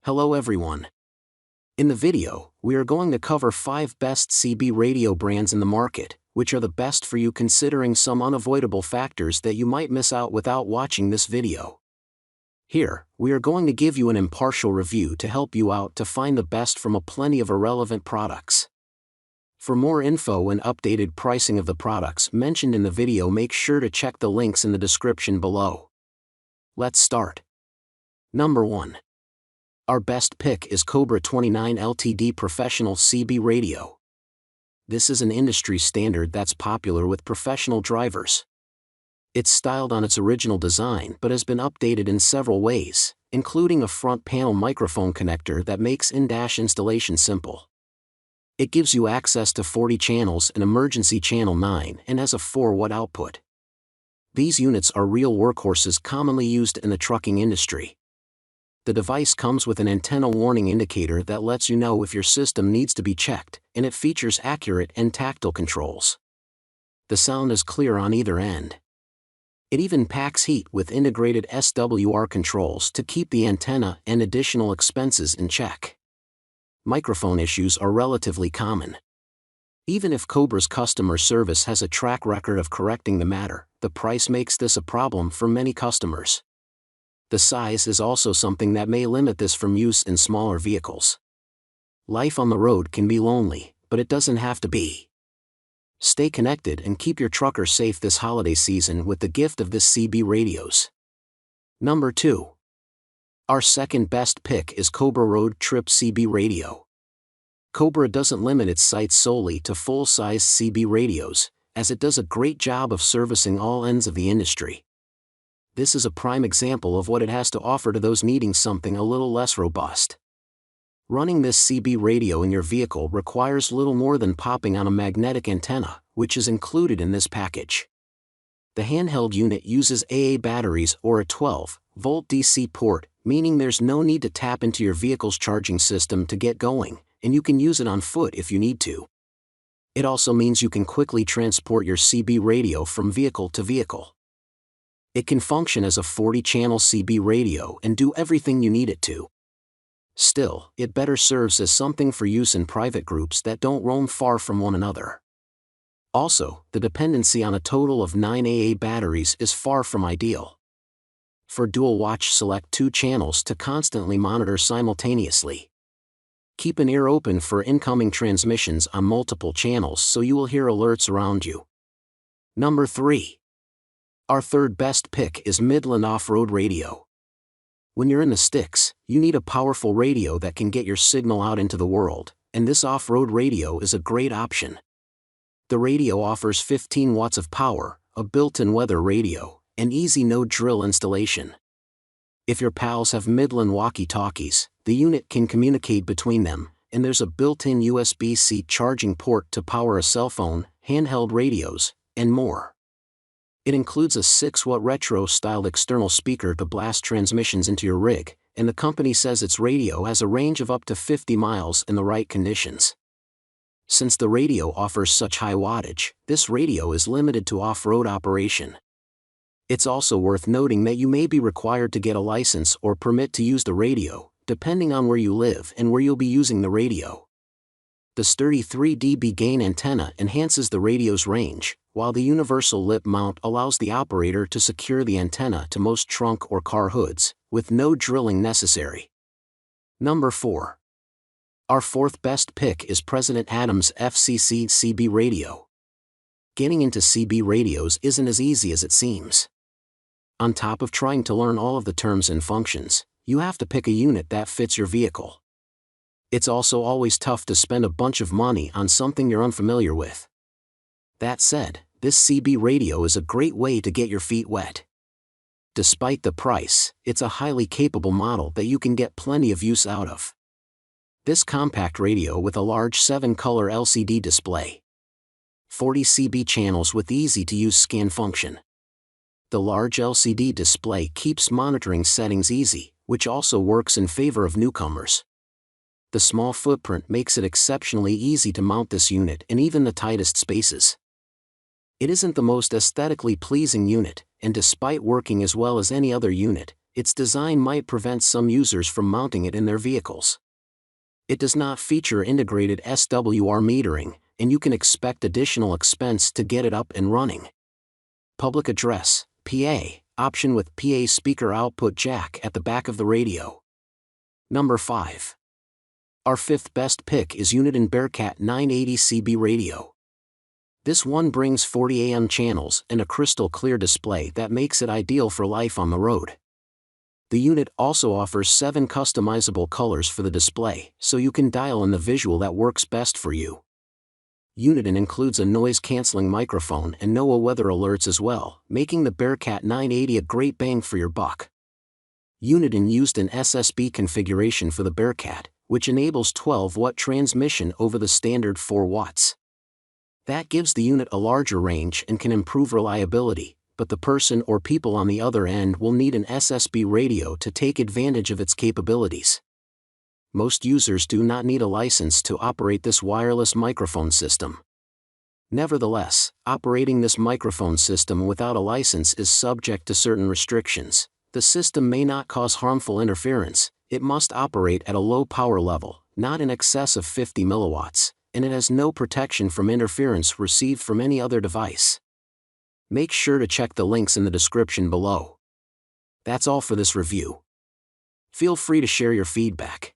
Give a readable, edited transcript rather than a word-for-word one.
Hello everyone. In the video, we are going to cover 5 best CB radio brands in the market, which are the best for you considering some unavoidable factors that you might miss out without watching this video. Here, we are going to give you an impartial review to help you out to find the best from a plenty of irrelevant products. For more info and updated pricing of the products mentioned in the video, make sure to check the links in the description below. Let's start. Number 1. Our best pick is Cobra 29 LTD Professional CB Radio. This is an industry standard that's popular with professional drivers. It's styled on its original design but has been updated in several ways, including a front panel microphone connector that makes in-dash installation simple. It gives you access to 40 channels and emergency channel 9 and has a 4-watt output. These units are real workhorses commonly used in the trucking industry. The device comes with an antenna warning indicator that lets you know if your system needs to be checked, and it features accurate and tactile controls. The sound is clear on either end. It even packs heat with integrated SWR controls to keep the antenna and additional expenses in check. Microphone issues are relatively common. Even if Cobra's customer service has a track record of correcting the matter, the price makes this a problem for many customers. The size is also something that may limit this from use in smaller vehicles. Life on the road can be lonely, but it doesn't have to be. Stay connected and keep your trucker safe this holiday season with the gift of this CB radios. Number 2. Our second best pick is Cobra Road Trip CB Radio. Cobra doesn't limit its sights solely to full-size CB radios, as it does a great job of servicing all ends of the industry. This is a prime example of what it has to offer to those needing something a little less robust. Running this CB radio in your vehicle requires little more than popping on a magnetic antenna, which is included in this package. The handheld unit uses AA batteries or a 12-volt DC port, meaning there's no need to tap into your vehicle's charging system to get going, and you can use it on foot if you need to. It also means you can quickly transport your CB radio from vehicle to vehicle. It can function as a 40-channel CB radio and do everything you need it to. Still, it better serves as something for use in private groups that don't roam far from one another. Also, the dependency on a total of 9 AA batteries is far from ideal. For dual watch, select 2 channels to constantly monitor simultaneously. Keep an ear open for incoming transmissions on multiple channels so you will hear alerts around you. Number 3. Our third best pick is Midland OffRoad Radio. When you're in the sticks, you need a powerful radio that can get your signal out into the world, and this off-road radio is a great option. The radio offers 15 watts of power, a built-in weather radio, and easy no-drill installation. If your pals have Midland walkie-talkies, the unit can communicate between them, and there's a built-in USB-C charging port to power a cell phone, handheld radios, and more. It includes a 6-watt retro-styled external speaker to blast transmissions into your rig, and the company says its radio has a range of up to 50 miles in the right conditions. Since the radio offers such high wattage, this radio is limited to off-road operation. It's also worth noting that you may be required to get a license or permit to use the radio, depending on where you live and where you'll be using the radio. The sturdy 3 dB gain antenna enhances the radio's range, while the universal lip mount allows the operator to secure the antenna to most trunk or car hoods, with no drilling necessary. Number 4. Our fourth best pick is President Adams FCC CB Radio. Getting into CB radios isn't as easy as it seems. On top of trying to learn all of the terms and functions, you have to pick a unit that fits your vehicle. It's also always tough to spend a bunch of money on something you're unfamiliar with. That said, this CB radio is a great way to get your feet wet. Despite the price, it's a highly capable model that you can get plenty of use out of. This compact radio with a large 7-color LCD display. 40 CB channels with easy-to-use scan function. The large LCD display keeps monitoring settings easy, which also works in favor of newcomers. The small footprint makes it exceptionally easy to mount this unit in even the tightest spaces. It isn't the most aesthetically pleasing unit, and despite working as well as any other unit, its design might prevent some users from mounting it in their vehicles. It does not feature integrated SWR metering, and you can expect additional expense to get it up and running. Public address, PA, option with PA speaker output jack at the back of the radio. Number 5. Our fifth best pick is Uniden Bearcat 980 CB Radio. This one brings 40 AM channels and a crystal clear display that makes it ideal for life on the road. The unit also offers 7 customizable colors for the display, so you can dial in the visual that works best for you. Uniden includes a noise-canceling microphone and NOAA weather alerts as well, making the Bearcat 980 a great bang for your buck. Uniden used an SSB configuration for the Bearcat, which enables 12-watt transmission over the standard 4 watts. That gives the unit a larger range and can improve reliability, but the person or people on the other end will need an SSB radio to take advantage of its capabilities. Most users do not need a license to operate this wireless microphone system. Nevertheless, operating this microphone system without a license is subject to certain restrictions. The system may not cause harmful interference, it must operate at a low power level, not in excess of 50 milliwatts, and it has no protection from interference received from any other device. Make sure to check the links in the description below. That's all for this review. Feel free to share your feedback.